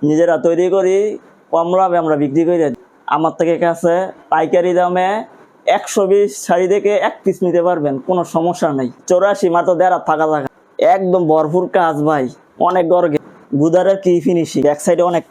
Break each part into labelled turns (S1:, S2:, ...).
S1: নিজেরা তৈরি করি, কম লাভে আমরা বিক্রি করি। আমার থেকে কাছে পাইকারি দামে 120 শাড়ি থেকে 1 পিস নিতে পারবেন, কোনো সমস্যা নাই। 84 মাত্র 1.5 থাকা থাকা, একদম ভরপুর কাজ ভাই, অনেক গর্গে গুদারের কি ফিনিশিং, ব্যাক সাইডে অনেক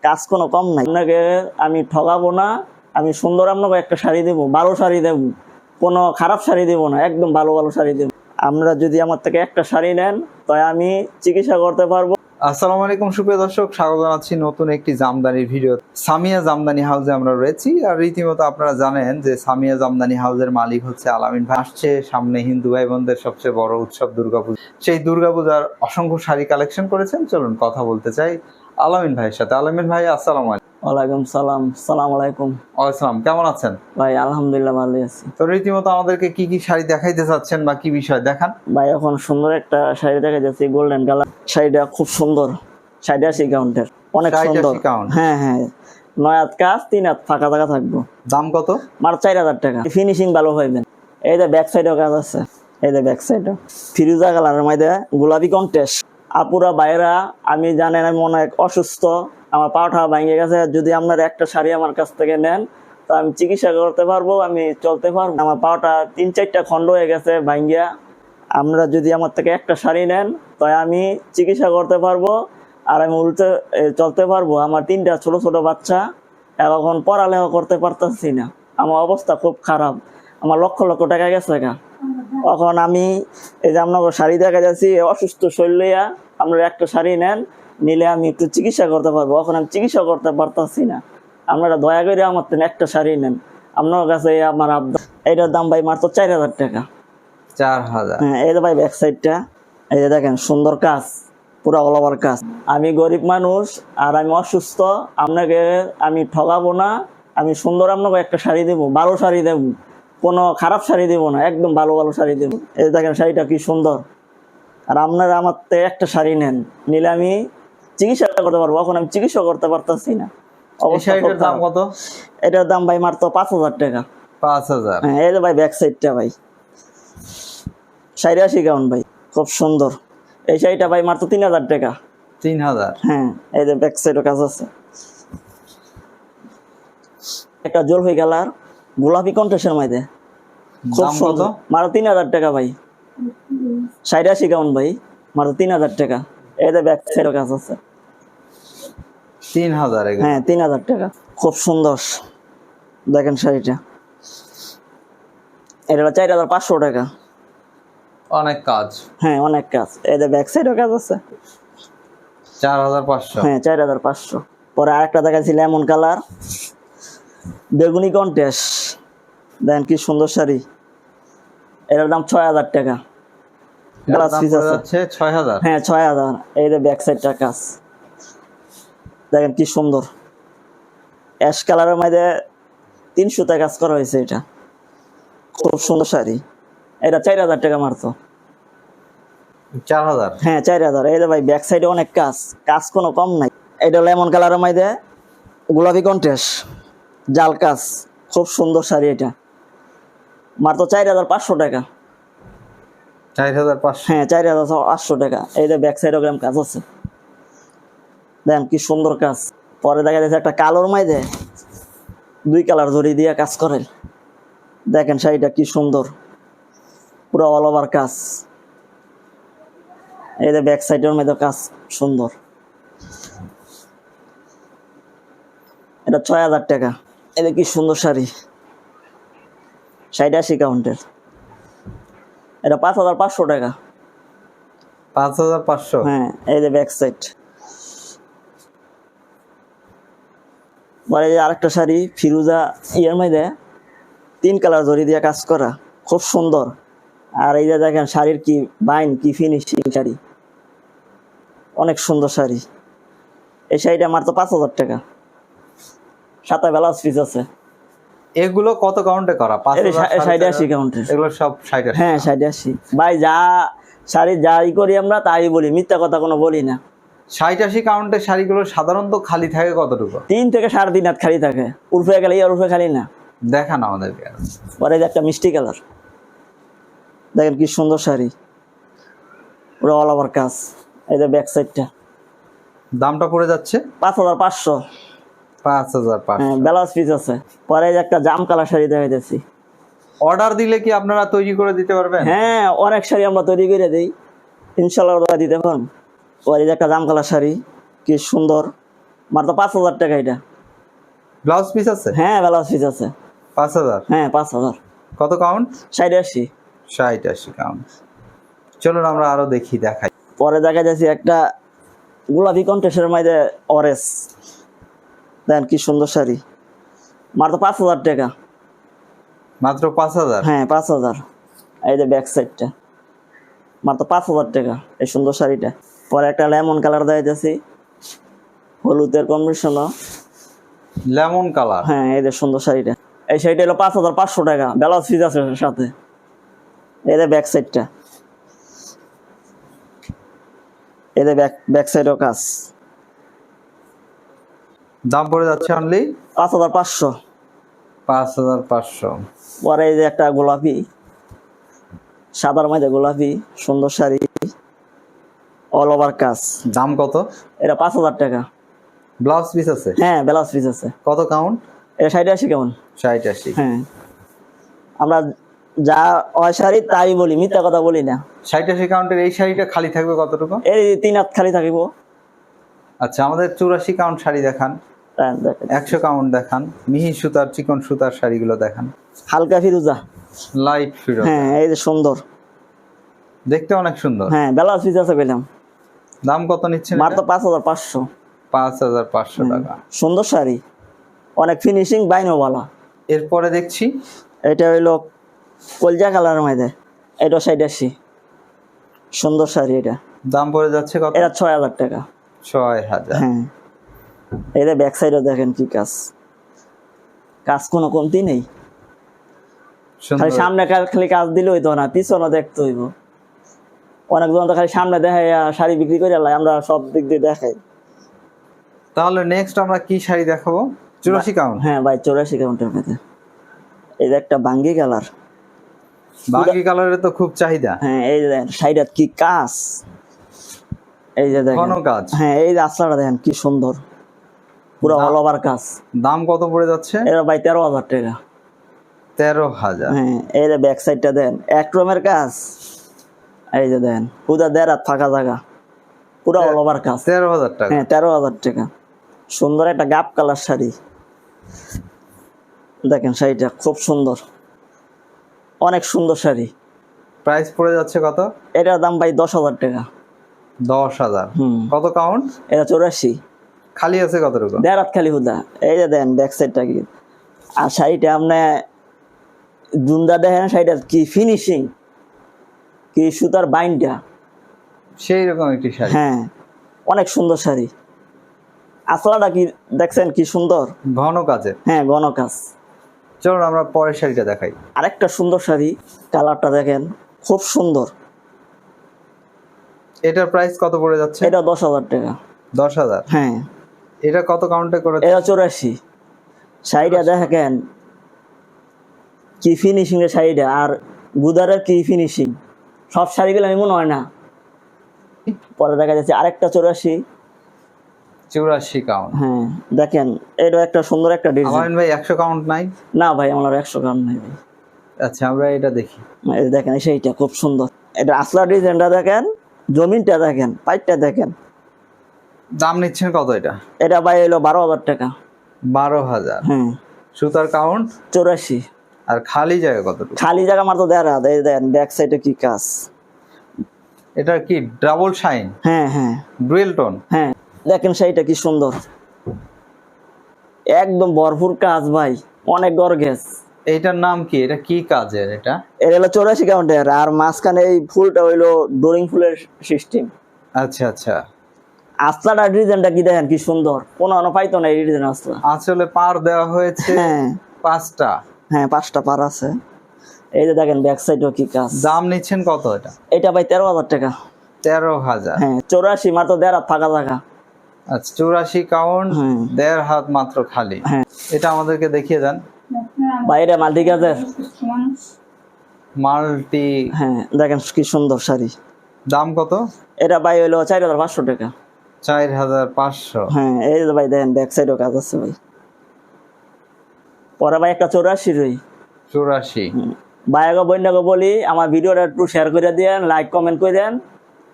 S1: কাজ কোনো কম নাই। আপনাকে আমি ঠকাবো না, আমি সুন্দর আপনাকে একটা শাড়ি দেবো, ভালো শাড়ি দেবো, কোনো খারাপ শাড়ি দেবো না, একদম ভালো শাড়ি দেবো। আমরা যদি আমার থেকে একটা শাড়ি নেন তাই আমি চিকিৎসা করতে পারবো।
S2: আসসালামু আলাইকুম সুপ্রিয় দর্শক, স্বাগত জানাচ্ছি নতুন একটি জামদানির ভিডিও। সামিয়া জামদানি হাউসে আমরা রয়েছি, আর রীতিমতো আপনারা জানেন যে সামিয়া জামদানি হাউসের মালিক হচ্ছে আলামিন ভাই। আসছে সামনে হিন্দু ভাই বোনদের সবচেয়ে বড় উৎসব দুর্গাপূজা। সেই দুর্গাপূজার অসংখ্য শাড়ি কালেকশন করেছেন। চলুন কথা বলতে চাই আলামিন ভাইয়ের সাথে। আলামিন ভাই আসসালামু আলাইকুম।
S1: ওয়ালাইকুম সালাম। সালাম আলাইকুম।
S2: ওয়ালাইকুম, কেমন আছেন
S1: ভাই? আলহামদুলিল্লাহ ভালো আছি।
S2: তো রীতিমতো আমাদেরকে কি কি শাড়ি দেখাইতে চাচ্ছেন বা কি বিষয় দেখান?
S1: ভাই এখন সুন্দর একটা শাড়ি দেখা যাচ্ছে, গোল্ডেন কালার শাড়িটা, খুব সুন্দর। 87 কাউন্টের, অনেক সুন্দর। হ্যাঁ হ্যাঁ, 9 হাত কাজ, 3 হাত ফাঁকা থাকা থাকবো।
S2: দাম কত?
S1: মাত্র 4000 টাকা। ফিনিশিং ভালো হইবেন। এই যে ব্যাক সাইডেও কাজ আছে, এই যে ব্যাক সাইডও ফিরোজা কালারের মধ্যে গোলাপি কন্টেস্ট। আপুরা বাইরা, আমি জানেন আমি অনেক অসুস্থ, আমার পাটা ভেঙে গেছে। যদি আপনার একটা শাড়ি আমার কাছ থেকে নেন তো আমি চিকিৎসা করতে পারবো, আমি চলতে পারবো। আমার পাটা 3-4টা খন্ড হয়ে গেছে ভাঙ্গিয়া। আমরা যদি আমার থেকে একটা শাড়ি নেন তাই আমি চিকিৎসা করতে পারবো, আর আমি উল্টে চলতে পারবো। আমার 3টা ছোট ছোট বাচ্চা, এখন পড়ালেখা করতে পারতেছি না, আমার অবস্থা খুব খারাপ। আমার লক্ষ লক্ষ টাকা গেছে গা। এখন আমি এই যে আপনার শাড়ি দেখা যাচ্ছি, অসুস্থ শরীরে আপনারা একটা শাড়ি নেন, নিলে আমি একটু চিকিৎসা করতে পারবো। এখন আমি চিকিৎসা করতে পারতেছি না, আপনারা দয়া করে আমার থেকে একটা শাড়ি নেন। আপনার কাছে আমার আবদার। এটার দাম ভাই মাত্র 4000 টাকা।
S2: 4000?
S1: হ্যাঁ, এই যে ভাই ব্যাক সাইডটা, এই যে দেখেন সুন্দর কাজ, পুরো অল ওভার কাজ। আমি গরিব মানুষ আর আমি অসুস্থ, আপনাকে আমি ঠকাবো না, আমি সুন্দর আপনাকে একটা শাড়ি দেবো, ভালো শাড়ি দেবো, কোনো খারাপ শাড়ি দেবো না, একদম ভালো শাড়ি দেবো। এই দেখেন শাড়িটা কি সুন্দর। আর আপনারা আমার থেকে একটা শাড়ি নেন, নিলে আমি চিকিৎসা করতে পারবো। এখন আমি চিকিৎসা করতে পারতেছি না।
S2: শাড়িটার দাম কত?
S1: এটার দাম ভাই মাত্র 5000 টাকা।
S2: 5000?
S1: হ্যাঁ, এই যে ভাই ব্যাক সাইডটা ভাই 87 কাউন্ট ভাই, খুব সুন্দর। এই শাড়িটা ভাই মাত্র 3000 টাকা।
S2: 3000?
S1: হ্যাঁ, এই যে ব্যাক সাইডও কাজ আছে। একটা জলপাই কালার গোলাপি কন্ট্রাস্টের মধ্যে, খুব সুন্দর। মাত্র 3000 টাকা ভাই। 87 কাউন্ট ভাই, মাত্র 3000 টাকা। এই যে ব্যাক সাইডও কাজ আছে।
S2: 3000?
S1: হ্যাঁ, 3000 টাকা, খুব সুন্দর। দেখেন শাড়িটা, এটা 4500 টাকা।
S2: অনেক কাজ?
S1: হ্যাঁ, অনেক কাজ। এই যে ব্যাক সাইডও কাজ আছে।
S2: 4500?
S1: হ্যাঁ, 4500। পরে আরেকটা দেখাচ্ছি লেমন কালার বেগুনি কন্টেস্ট, দেখেন কি সুন্দর শাড়ি। এটার দাম 6000 টাকা। গ্লাস পিস আছে।
S2: 6000?
S1: হ্যাঁ, 6000। এই যে ব্যাক সাইডটার কাজ দেখেন কি সুন্দর, অ্যাশ কালারের মধ্যে 300 কাজ করা হয়েছে। এটা খুব সুন্দর শাড়ি। এটা 4000 টাকা মাত্র।
S2: 4000?
S1: হ্যাঁ, 4000। এই যে ভাই ব্যাক সাইডে অনেক কাজ কোনো কম নাই। এটা লেমন কালারের মধ্যে গোলাপি কন্টেস্ট জাল কাজ, খুব সুন্দর শাড়ি। এটা মাত্র 4500 টাকা।
S2: 4500?
S1: হ্যাঁ, 4500 টাকা। এই যে ব্যাক সাইডে গ্রাম কাজ আছে, দেখেন কি সুন্দর কাজ। পরে দেখা যাচ্ছে একটা কালোর মধ্যে 2 কালার জড়ি দিয়ে কাজ করেন, দেখেন শাড়িটা কি সুন্দর, পুরো অল ওভার কাজ। এই যে ব্যাক সাইডের মধ্যে কাজ সুন্দর। এটা 6000 টাকা। এটা কি সুন্দর শাড়ি, 87 কাউন্টের। এটা 5500 টাকা।
S2: 5500?
S1: হ্যাঁ, এই যে ব্যাক সাইড। পরে আরেকটা শাড়ি ফিরোজা ইয়ের মধ্যে 3 কালার জড়ি দিয়ে কাজ করা, খুব সুন্দর। আর এই যে দেখেন শাড়ির কি বাইন, কি ফিনিশিং শাড়ি, অনেক সুন্দর শাড়ি। এই শাড়িটা মাত্র 5000 টাকা। 7টা ব্লাউজ পিস আছে।
S2: এগুলো কত কাউন্টে করা?
S1: 87 কাউন্টের।
S2: এগুলো সব 60?
S1: হ্যাঁ, 87। ভাই যা শাড়ি যাই করি আমরা তাই বলি, মিথ্যা কথা কোনো বলি না।
S2: 87 কাউন্টের শাড়িগুলো সাধারণত খালি থাকে কতটুকু?
S1: 3 থেকে 3.5 হাত খালি থাকে। উর্ফে গেলে উর্ফে খালি না।
S2: দেখান আমাদেরকে।
S1: পরে যে একটা মিষ্টি কালার, দেখেন কি সুন্দর শাড়ি, পুরো অল ওভার কাজ। এই যে ব্যাক সাইডটা,
S2: দামটা পড়ে যাচ্ছে
S1: 5,500।
S2: 5,500।
S1: হ্যাঁ, ব্লাউজ পিস আছে। পরে এই যে একটা জাম কালার শাড়ি দেখাইতেছি।
S2: অর্ডার দিলে কি আপনারা তৈরি করে দিতে পারবেন?
S1: হ্যাঁ, অনেক শাড়ি আমরা তৈরি করে দিই, ইনশাল্লাহ ওরা দিতে পারেন। ওর এই যে একটা জাম কালার শাড়ি, কি সুন্দর, মাত্র 5,000 টাকা এটা।
S2: ব্লাউজ পিস আছে?
S1: হ্যাঁ, ব্লাউজ পিস আছে।
S2: 5,000।
S1: হ্যাঁ, 5,000।
S2: কত কাউন্ট?
S1: 80।
S2: 60-80 কাউন্ট। চলুন আমরা আরো দেখাই।
S1: পরে দেখা যাচ্ছে একটা গোলাপি কন্টেস্টের মধ্যে অরেঞ্জ, দেন কি সুন্দর শাড়ি, মাত্র 5,000 টাকা।
S2: মাত্র 5,000?
S1: হ্যাঁ, 5,000। এই যে ব্যাক সাইডটা, মাত্র 5,000 টাকা এই সুন্দর শাড়িটা। পরে একটা লেমন কালার দেখাইতেছি, হলুদের কম্বিনেশন।
S2: Lemon colour.
S1: হ্যাঁ, এই যে সুন্দর শাড়িটা। এই শাড়িটা হলো 5,500 টাকা, ব্লাউজ পিস আছে সাথে। এই যে ব্যাক সাইডটা, এই যে ব্যাক সাইডও কাজ।
S2: দাম পড়ে যাচ্ছে অনলি
S1: 5,500।
S2: 5,500।
S1: পরে এই যে একটা গোলাপি, সাদার মধ্যে গোলাপি সুন্দর শাড়ি, অল ওভার কাজ।
S2: দাম কত?
S1: এটা 5,000 টাকা।
S2: ব্লাউজ পিস আছে?
S1: হ্যাঁ, ব্লাউজ পিস আছে।
S2: কত কাউন্ট?
S1: এটা 80 কেমন?
S2: 60-80।
S1: হ্যাঁ, আমরা যা হয় শাড়ি তাই বলি, মিথ্যা কথা বলি না।
S2: 60-80 কাউন্টের এই শাড়িটা খালি থাকবে কতটুকু?
S1: এই 3 হাত খালি থাকিব।
S2: আচ্ছা, আমাদের 84 কাউন্ট শাড়ি দেখান, 100 কাউন্ট দেখান, মিহি সুতার চিকন সুতার শাড়িগুলো দেখান।
S1: হালকা ফিরুজা,
S2: লাইট ফিরোজা।
S1: হ্যাঁ, এই যে সুন্দর,
S2: দেখতে অনেক সুন্দর।
S1: হ্যাঁ, ব্লাউজ পিস আছে পেলাম।
S2: দাম কত নিচ্ছেন?
S1: মাত্র 5,500।
S2: 5,500 টাকা।
S1: সুন্দর শাড়ি, অনেক ফিনিশিং, বাইনোওয়ালা।
S2: এরপরে দেখছি
S1: এটা হইলো কলজা কালারের মধ্যে, এটা 80। সুন্দর শাড়ি এটা।
S2: দাম পড়ে যাচ্ছে কত?
S1: এটা 6,000 টাকা।
S2: 6,000।
S1: হ্যাঁ, এটা ব্যাক সাইডে দেখেন কি কাজ, কাজ কোনো কমতি নেই। খালি
S2: সুন্দর।
S1: সামনে খালি কাজ দিলে হইতো না, পিছনে দেখতে হইব। অনেকজন তো খালি সামনে দেখাই শাড়ি বিক্রি করে লাই, আমরা সব দিক দিয়ে দেখাই।
S2: তাহলে নেক্সট আমরা কি শাড়ি দেখাবো? 84 কাউন্ট।
S1: হ্যাঁ ভাই, 84 কাউন্টের মধ্যে এই যে একটা বাঙ্গি কালার।
S2: বাঙ্গি কালারের তো খুব চাহিদা।
S1: হ্যাঁ, এই যে শাড়িটা কি কাজ, এই যে দেখেন
S2: ঘন কাজ।
S1: হ্যাঁ, এই যে আসলাটা দেখেন কি সুন্দর, পুরো অল ওভার কাজ।
S2: দাম কত পড়ে যাচ্ছে?
S1: এটা ভাই 13,000 টাকা।
S2: 13,000।
S1: হ্যাঁ, এই যে ব্যাক সাইডটা দেন, এক রুমের কাজ। এই যে দেন পুরা 1.5 হাত ফাঁকা জায়গা, পুরো অল ওভার কাজ।
S2: 13,000 টাকা।
S1: হ্যাঁ, 13,000 টাকা। সুন্দর একটা গাপ কালার শাড়ি, দেখেন শাড়িটা খুব সুন্দর, অনেক সুন্দর শাড়ি।
S2: প্রাইস পড়ে যাচ্ছে কত?
S1: এটার দাম ভাই 10,000 টাকা।
S2: 10,000।
S1: হুম।
S2: কত কাউন্ট?
S1: এটা 84।
S2: খালি আছে কতটুকু?
S1: 1.5 হাত খালি হুদা। এই যে দেন ব্যাক সাইডটা কি, আর শাড়িটা আপনি জুমদা দেখেন, শাড়িটা কি ফিনিশিং, কি সুতার বাইনটা।
S2: সেই রকম একটি শাড়ি।
S1: হ্যাঁ, অনেক সুন্দর শাড়ি। আসলাটা কি দেখছেন কি সুন্দর,
S2: ঘন কাজে।
S1: হ্যাঁ, ঘন কাজ।
S2: চলুন আমরা পরের শাড়িটা দেখাই।
S1: আরেকটা সুন্দর শাড়ি, কালারটা দেখেন খুব সুন্দর।
S2: এটার প্রাইস কত পড়ে যাচ্ছে?
S1: এটা 10,000 টাকা।
S2: 10,000।
S1: হ্যাঁ,
S2: এটা কত কাউন্টে করে?
S1: এটা 84। শাড়িটা দেখেন কি ফিনিশিং এর শাড়িটা, আর গুদারের কি ফিনিশিং, সব শাড়িগুলো আমি মনে হয় না। পরে দেখা যাচ্ছে আরেকটা 84।
S2: 84 কাউন্ট।
S1: হ্যাঁ, দেখেন এটা একটা সুন্দর একটা ডিজাইন।
S2: আলামিন ভাই 100 কাউন্ট নাই?
S1: না ভাই, আমার 100 গ্রাম নাই ভাই।
S2: আচ্ছা, আমরা এটা দেখি।
S1: এই যে দেখেন, এই শাড়িটা খুব সুন্দর। এটা আসলা ডিজাইনটা দেখেন, জমিনটা দেখেন, পাইপটা দেখেন।
S2: দাম নিচ্ছেন কত এটা?
S1: এটা ভাই হলো 12,000 টাকা।
S2: 12,000।
S1: হ্যাঁ,
S2: সুতার কাউন্ট
S1: 84।
S2: আর খালি জায়গা কতটুকু?
S1: খালি জায়গা মাত্র 1.5 হাত। এই দেখেন ব্যাক সাইডে কি কাজ।
S2: এটা কি ডাবল শাইন?
S1: হ্যাঁ হ্যাঁ
S2: ডুয়েল টোন?
S1: হ্যাঁ, দেখেন শাড়িটা কি সুন্দর, একদম ভরপুর কাজ ভাই, অনেক গর্গেস।
S2: এইটার নাম কি? এটা কি কাজের এটা?
S1: এর হলো 84 কাউন্টের, আর মাঝখানে এই ফুলটা হইলো ডোরিং ফুলের সিস্টেম।
S2: আচ্ছা আচ্ছা।
S1: আসলাটা ডিজাইনটা কি দেখেন কি সুন্দর, কোনো পাইতো না এই ডিজাইন আসলা।
S2: আসলে পার দেওয়া হয়েছে
S1: হ্যাঁ
S2: 5টা।
S1: হ্যাঁ, 5টা পার আছে। এই যে দেখেন ব্যাক সাইডও কি কাজ।
S2: দাম নিচ্ছেন কত এটা?
S1: এটা ভাই 13,000 টাকা।
S2: 13,000।
S1: হ্যাঁ, 84 মাত্র 1.5 হাত ফাঁকা জায়গা।
S2: আচ্ছা, 84 কাউন্ট, 1.5 হাত মাত্র খালি।
S1: হ্যাঁ।
S2: এটা আমাদেরকে দেখিয়ে দেন।
S1: ভাই এটা মাল্টি কাজের।
S2: মাল্টি।
S1: হ্যাঁ, দেখেন কি সুন্দর শাড়ি।
S2: দাম কত?
S1: এটা ভাই হইলো 4,500 টাকা।
S2: 4500।
S1: হ্যাঁ এই যে ভাই দেখেন ব্যাক সাইডও কাজ আছে ভাই। পরে ভাই একটা 84 রই
S2: 84।
S1: ভাইয়াকে বন্যাকে বলি আমার ভিডিওটা একটু শেয়ার করে দেন, লাইক কমেন্ট করে দেন,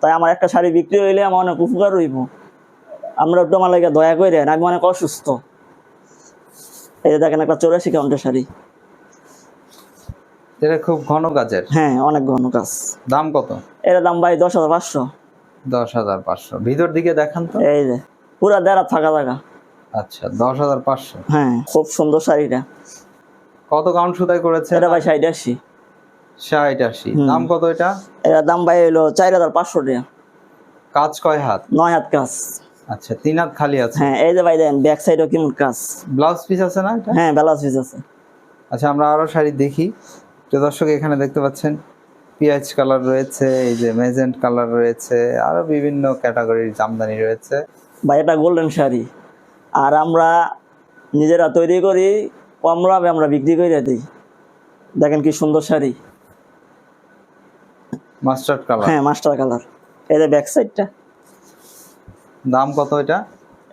S1: তাই আমার একটা শাড়ি বিক্রি হইলে আমার অনেক উপকার হইব। আমরা একটু আমার লাগে দয়া করে দেন, আমি অনেক অসুস্থ। এই যে দেখেন একটা 84 কাউন্টের শাড়ি।
S2: এটা খুব ঘন কাজের।
S1: হ্যাঁ অনেক ঘন কাজ।
S2: দাম কত?
S1: এর দাম ভাই 10,500।
S2: 10,500। ভিতর দিকে দেখান তো।
S1: এই যে পুরা দেড়া ফাঁকা জায়গা।
S2: আচ্ছা 10,500।
S1: হ্যাঁ খুব সুন্দর শাড়িটা।
S2: কত কাউন্ট সুতাই করেছে?
S1: এটা ভাই 80।
S2: 60-80। দাম কত এটা?
S1: এর দাম ভাই হইলো 4,500 টাকা।
S2: কাজ কয় হাত?
S1: 9 হাত কাজ।
S2: আচ্ছা 3 হাত খালি আছে।
S1: হ্যাঁ এই যে ভাই দেন ব্যাক সাইডও কেমন কাজ।
S2: ব্লাউজ পিস আছে না এটা?
S1: হ্যাঁ ব্লাউজ পিস আছে।
S2: আচ্ছা আমরা আরো শাড়ি দেখি। তো দর্শক এখানে দেখতে পাচ্ছেন পিঁয়াজ কালার রয়েছে, এই যে মেজেন্ট কালার রয়েছে, আরো বিভিন্ন ক্যাটাগরির জামদানি রয়েছে।
S1: ভাই এটা গোল্ডেন শাড়ি, আর আমরা নিজেরা তৈরি করি, কম লাভে আমরা বিক্রি করে দিই। দেখেন কি সুন্দর শাড়ি।
S2: Mustard colour.
S1: হ্যাঁ মাস্টার কালার। এই যে ব্যাক সাইডটা।
S2: দাম কত এটা?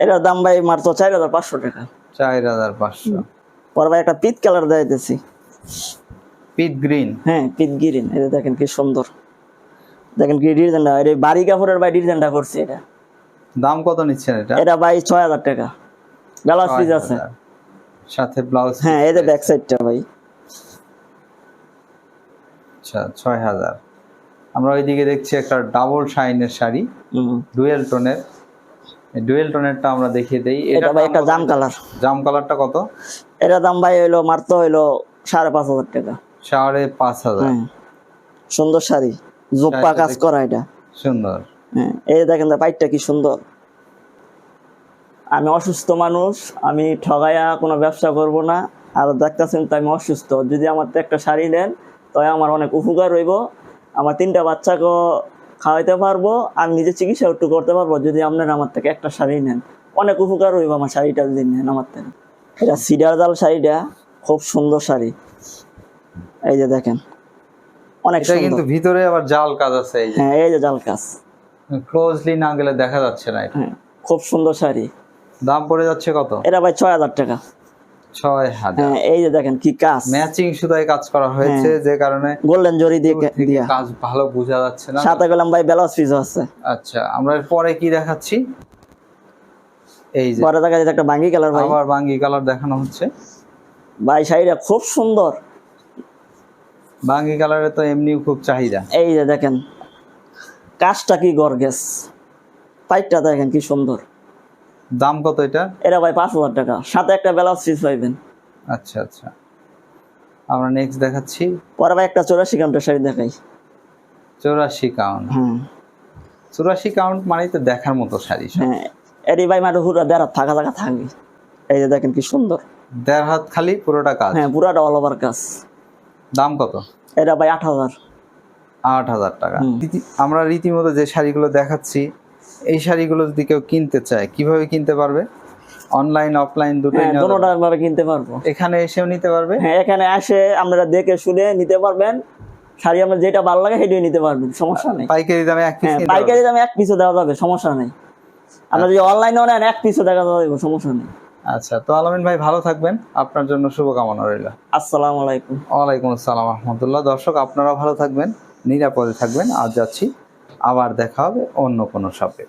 S1: এটার দাম ভাই মাত্র 4,500 টাকা।
S2: 4,500।
S1: পরে ভাই একটা পিট কালার দিতেছি।
S2: পিট গ্রিন।
S1: হ্যাঁ পিট গ্রিন। এই যে দেখেন কি সুন্দর, দেখেন কি ডিজাইনটা, এটা বাড়ি কাপড়ের ভাই ডিজাইনটা করছে। এটা
S2: দাম কত নিচ্ছেন এটা?
S1: এটা ভাই 6,000 টাকা। ব্লাউজ পিস আছে
S2: 6,000 সাথে ব্লাউজ।
S1: হ্যাঁ এই যে ব্যাক সাইডটা ভাই।
S2: আচ্ছা 6,000। আমরা ওইদিকে দেখছি একটা ডাবল শাইনের শাড়ি, ডুয়েল টোনের। ডুয়েল টোনেরটা আমরা দেখিয়ে দেই।
S1: এটা ভাই একটা জাম কালার।
S2: জাম কালারটা কত?
S1: এটা দাম ভাই হইলো মাত্র হইলো 5,500 টাকা।
S2: 5,500।
S1: হ্যাঁ সুন্দর শাড়ি, জোপ্পা কাজ করা এটা।
S2: সুন্দর।
S1: হ্যাঁ এই যে দেখেন পাইটটা কি সুন্দর। আমি অসুস্থ মানুষ, আমি ঠগাইয়া কোনো ব্যবসা করব না। আর দেখতেছেন তো আমি অসুস্থ, যদি আমার তো একটা শাড়ি নেন তাই আমার অনেক উপকার হইব। আমার 3টা বাচ্চাকেও খাওয়াইতে পারবো, আমি নিজে চিকিৎসা একটু করতে পারবো। যদি আপনারা আমার থেকে একটা শাড়ি নেন অনেক উপকার হইব আমার শাড়িটা যদি নেন আমার থেকে। এটা সিডার জাল শাড়িটা খুব সুন্দর শাড়ি। এই যে দেখেন অনেক
S2: এটা
S1: সুন্দর।
S2: কিন্তু ভিতরে আবার জাল কাজ আছে। এই যে
S1: হ্যাঁ এই যে জাল কাজ,
S2: ক্লোজলি না গেলে দেখা যাচ্ছে না এটা।
S1: হ্যাঁ খুব সুন্দর শাড়ি।
S2: দাম পড়ে যাচ্ছে কত?
S1: এটা ভাই 6,000 টাকা।
S2: 6,000।
S1: হ্যাঁ এই যে দেখেন কি কাজ,
S2: ম্যাচিং সুতায় কাজ করা হয়েছে, যে কারণে
S1: গোল্ডেন জরি দিয়ে দিয়া।
S2: কাজ ভালো বোঝা যাচ্ছে না।
S1: সাথে গেলাম ভাই ব্লাউজ পিস আছে।
S2: আচ্ছা আমরা পরে কি দেখাচ্ছি? এই যে
S1: পরে দেখা যাচ্ছে একটা বাঙ্গি কালার ভাই।
S2: আবার বাঙ্গি কালার দেখানো হচ্ছে।
S1: ভাই শাড়িটা খুব সুন্দর।
S2: বাঙ্গি কালারে তো এমনিও খুব চাহিদা।
S1: এই যে দেখেন কাজটা কি গর্গেস, পাইটটা দেখেন কি সুন্দর।
S2: দাম কত এটা?
S1: এটা ভাই 5,000 টাকা, সাথে একটা ব্লাউজ পিস পাইবেন।
S2: আচ্ছা আচ্ছা আমরা নেক্সট দেখাচ্ছি।
S1: পরে ভাই একটা 84 কাউন্টের শাড়ি দেখাই।
S2: 84 কাউন্ট।
S1: হ্যাঁ
S2: 84 কাউন্ট মানে তো দেখার মতো শাড়ি সব।
S1: হ্যাঁ এটি ভাই মাঠে পুরো দেড় হাত থাকা থাকা থাকবে। এই যে দেখেন কি সুন্দর।
S2: 1.5 হাত খালি পুরোটা কাজ।
S1: হ্যাঁ পুরাটা অল ওভার কাজ।
S2: দাম কত?
S1: এটা ভাই 8,000।
S2: 8,000 টাকা। আমরা রীতিমতো যে শাড়িগুলো দেখাচ্ছি, এই শাড়িগুলো যদি কেউ কিনতে চায় কিভাবে কিনতে পারবে? অনলাইন অফলাইন দুটোই
S1: হ্যাঁ
S2: নেওয়া যাবে?
S1: দুটোটা ভাবে কিনতে পারবো।
S2: এখানে এসেও নিতে পারবে?
S1: হ্যাঁ এখানে আসে আপনারা দেখে শুনে নিতে পারবেন। শাড়ি আপনার যেটা ভালো লাগে সেটাই নিতে পারবেন, সমস্যা নেই।
S2: পাইকারি দামে এক পিস
S1: হ্যাঁ
S2: নিতে
S1: পাইকারি
S2: পারবে?
S1: দামে এক পিসও দেওয়া যাবে, সমস্যা নেই। আপনারা যদি অনলাইনেও নেন এক পিসও দেখা যাবে, সমস্যা নেই।
S2: আচ্ছা তো আলামিন ভাই ভালো থাকবেন, আপনার জন্য শুভকামনা রইল।
S1: আসসালামু আলাইকুম।
S2: ওয়ালাইকুম আসসালাম রহমতুল্লাহ। দর্শক আপনারাও ভালো থাকবেন, নিরাপদে থাকবেন। আজ যাচ্ছি, আবার দেখা হবে অন্য কোনো শপে।